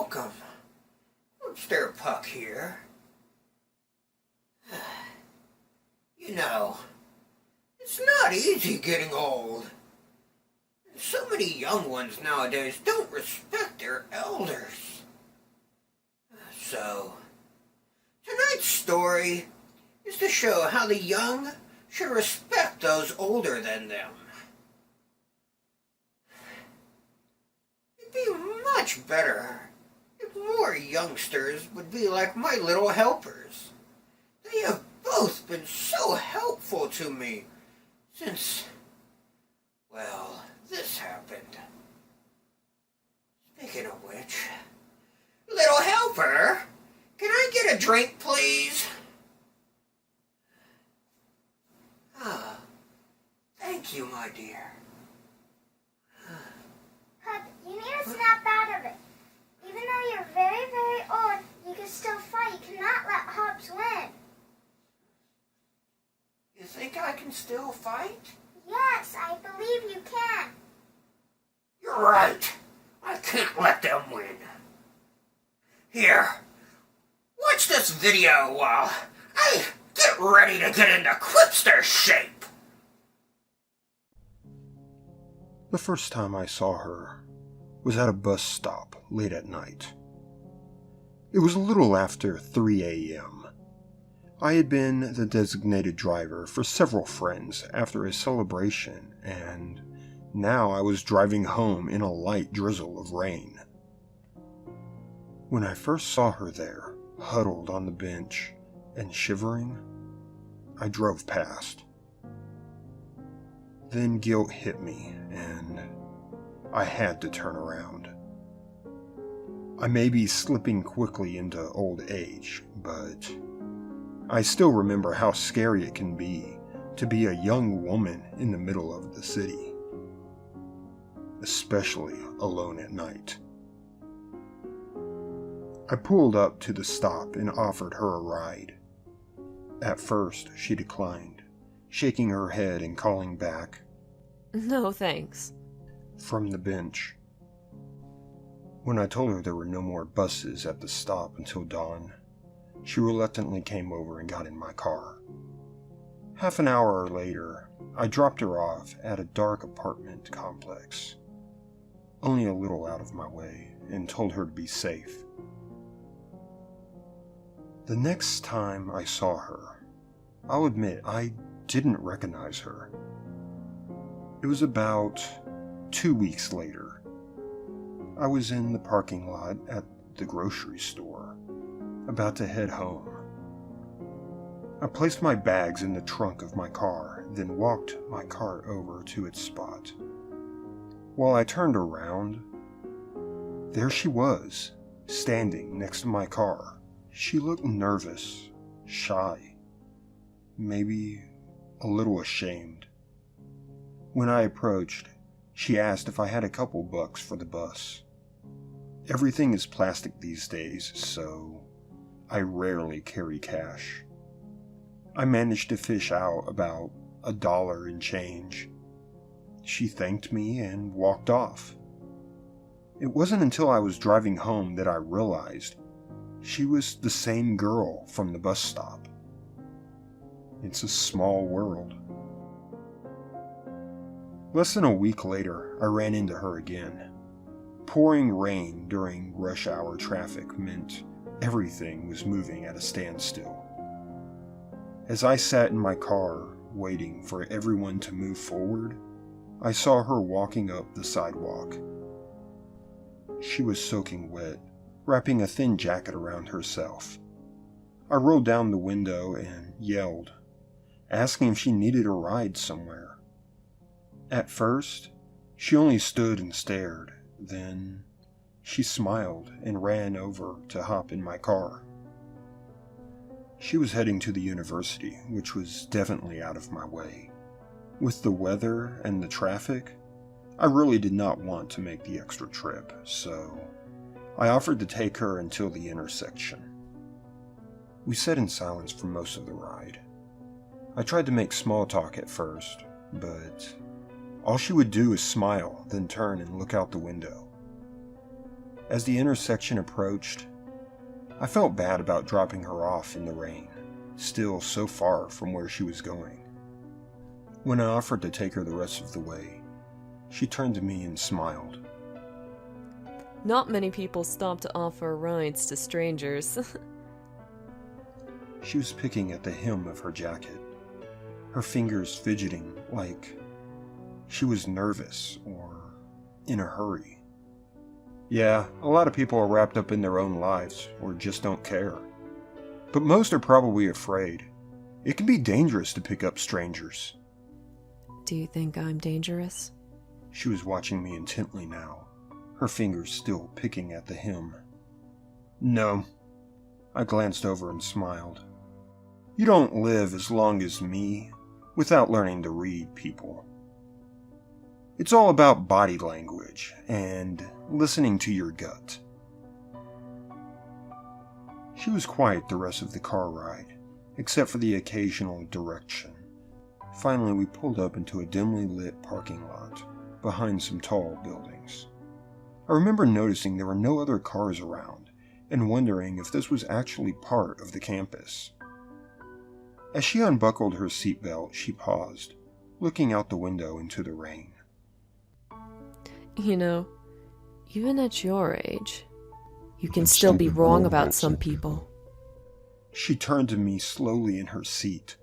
welcome. Quipster Puck here. You know, it's not easy getting old. So many young ones nowadays don't respect their elders. So, tonight's story is to show how the young should respect those older than them. It'd be much better if more youngsters would be like my little helpers. They have both been so helpful to me since, well, this happened. Speaking of which, little helper, can I get a drink, please? Ah, thank you, my dear. Puck, you need to snap out of it. Even though you're very, very old, you can still fight. You cannot let Hops win. You think I can still fight? Yes, I believe you can. You're right. I can't let them win. Here, watch this video while I get ready to get into Quipster shape. The first time I saw her was at a bus stop late at night. It was a little after 3 a.m. I had been the designated driver for several friends after a celebration, and now I was driving home in a light drizzle of rain. When I first saw her there, huddled on the bench and shivering, I drove past. Then guilt hit me, and I had to turn around. I may be slipping quickly into old age, but I still remember how scary it can be to be a young woman in the middle of the city, especially alone at night. I pulled up to the stop and offered her a ride. At first, she declined, shaking her head and calling back, "No, thanks," from the bench. When I told her there were no more buses at the stop until dawn, she reluctantly came over and got in my car. Half an hour later, I dropped her off at a dark apartment complex, only a little out of my way, and told her to be safe. The next time I saw her, I'll admit I didn't recognize her. It was about 2 weeks later. I was in the parking lot at the grocery store, about to head home. I placed my bags in the trunk of my car, then walked my cart over to its spot. While I turned around, there she was, standing next to my car. She looked nervous, shy, maybe a little ashamed. When I approached, she asked if I had a couple bucks for the bus. Everything is plastic these days, so I rarely carry cash. I managed to fish out about $1 and change. She thanked me and walked off. It wasn't until I was driving home that I realized she was the same girl from the bus stop. It's a small world. Less than a week later, I ran into her again. Pouring rain during rush hour traffic meant everything was moving at a standstill. As I sat in my car, waiting for everyone to move forward, I saw her walking up the sidewalk. She was soaking wet, wrapping a thin jacket around herself. I rolled down the window and yelled, asking if she needed a ride somewhere. At first, she only stood and stared. Then she smiled and ran over to hop in my car. She was heading to the university, which was definitely out of my way. With the weather and the traffic, I really did not want to make the extra trip, so I offered to take her until the intersection. We sat in silence for most of the ride. I tried to make small talk at first, but all she would do is smile, then turn and look out the window. As the intersection approached, I felt bad about dropping her off in the rain, still so far from where she was going. When I offered to take her the rest of the way, she turned to me and smiled. Not many people stop to offer rides to strangers. She was picking at the hem of her jacket, her fingers fidgeting like she was nervous or in a hurry. Yeah, a lot of people are wrapped up in their own lives or just don't care. But most are probably afraid. It can be dangerous to pick up strangers. Do you think I'm dangerous? She was watching me intently now, her fingers still picking at the hem. No. I glanced over and smiled. You don't live as long as me without learning to read people. It's all about body language and listening to your gut. She was quiet the rest of the car ride, except for the occasional direction. Finally, we pulled up into a dimly lit parking lot behind some tall buildings. I remember noticing there were no other cars around and wondering if this was actually part of the campus. As she unbuckled her seatbelt, she paused, looking out the window into the rain. You know, even at your age, you can still be wrong about some people. She turned to me slowly in her seat,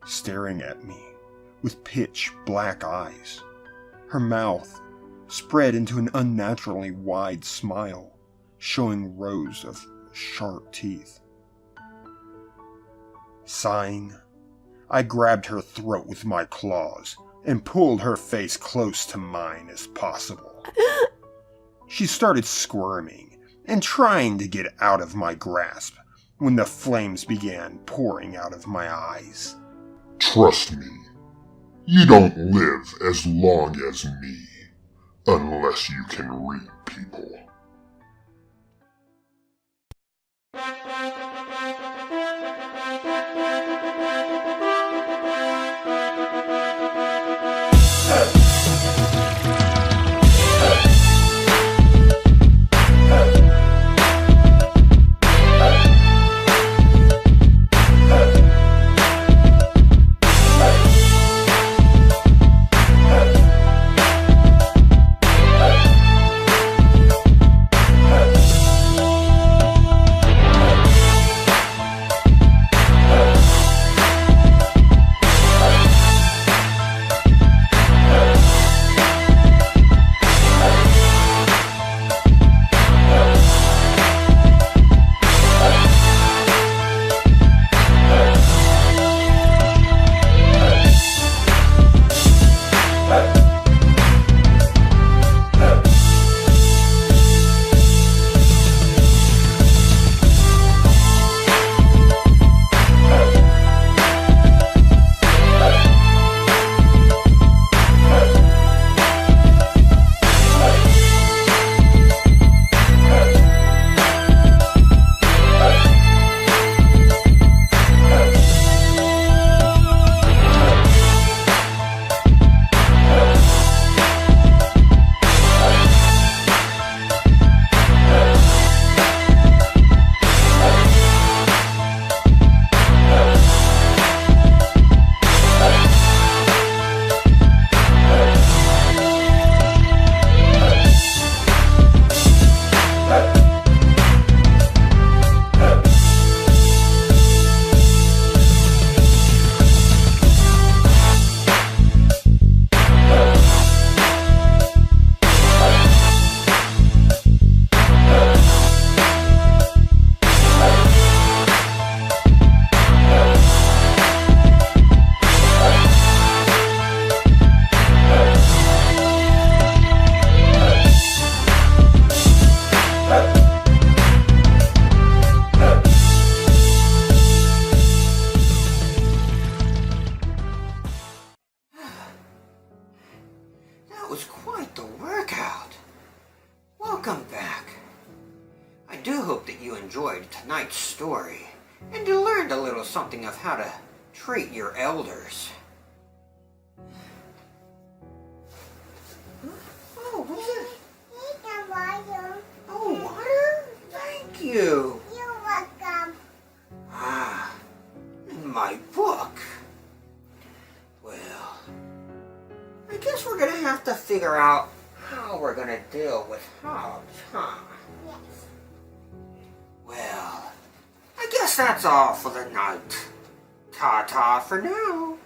staring at me with pitch black eyes. Her mouth spread into an unnaturally wide smile, showing rows of sharp teeth. Sighing, I grabbed her throat with my claws and pulled her face close to mine as possible. She started squirming and trying to get out of my grasp when the flames began pouring out of my eyes. Trust me, you don't live as long as me, unless you can read people. enjoyed tonight's story, and you learned a little something of how to treat your elders. Oh, what's this? Oh, figure out how we're gonna deal with Hobbs, huh? Yes. Well, I guess that's all for the night. Ta-ta for now.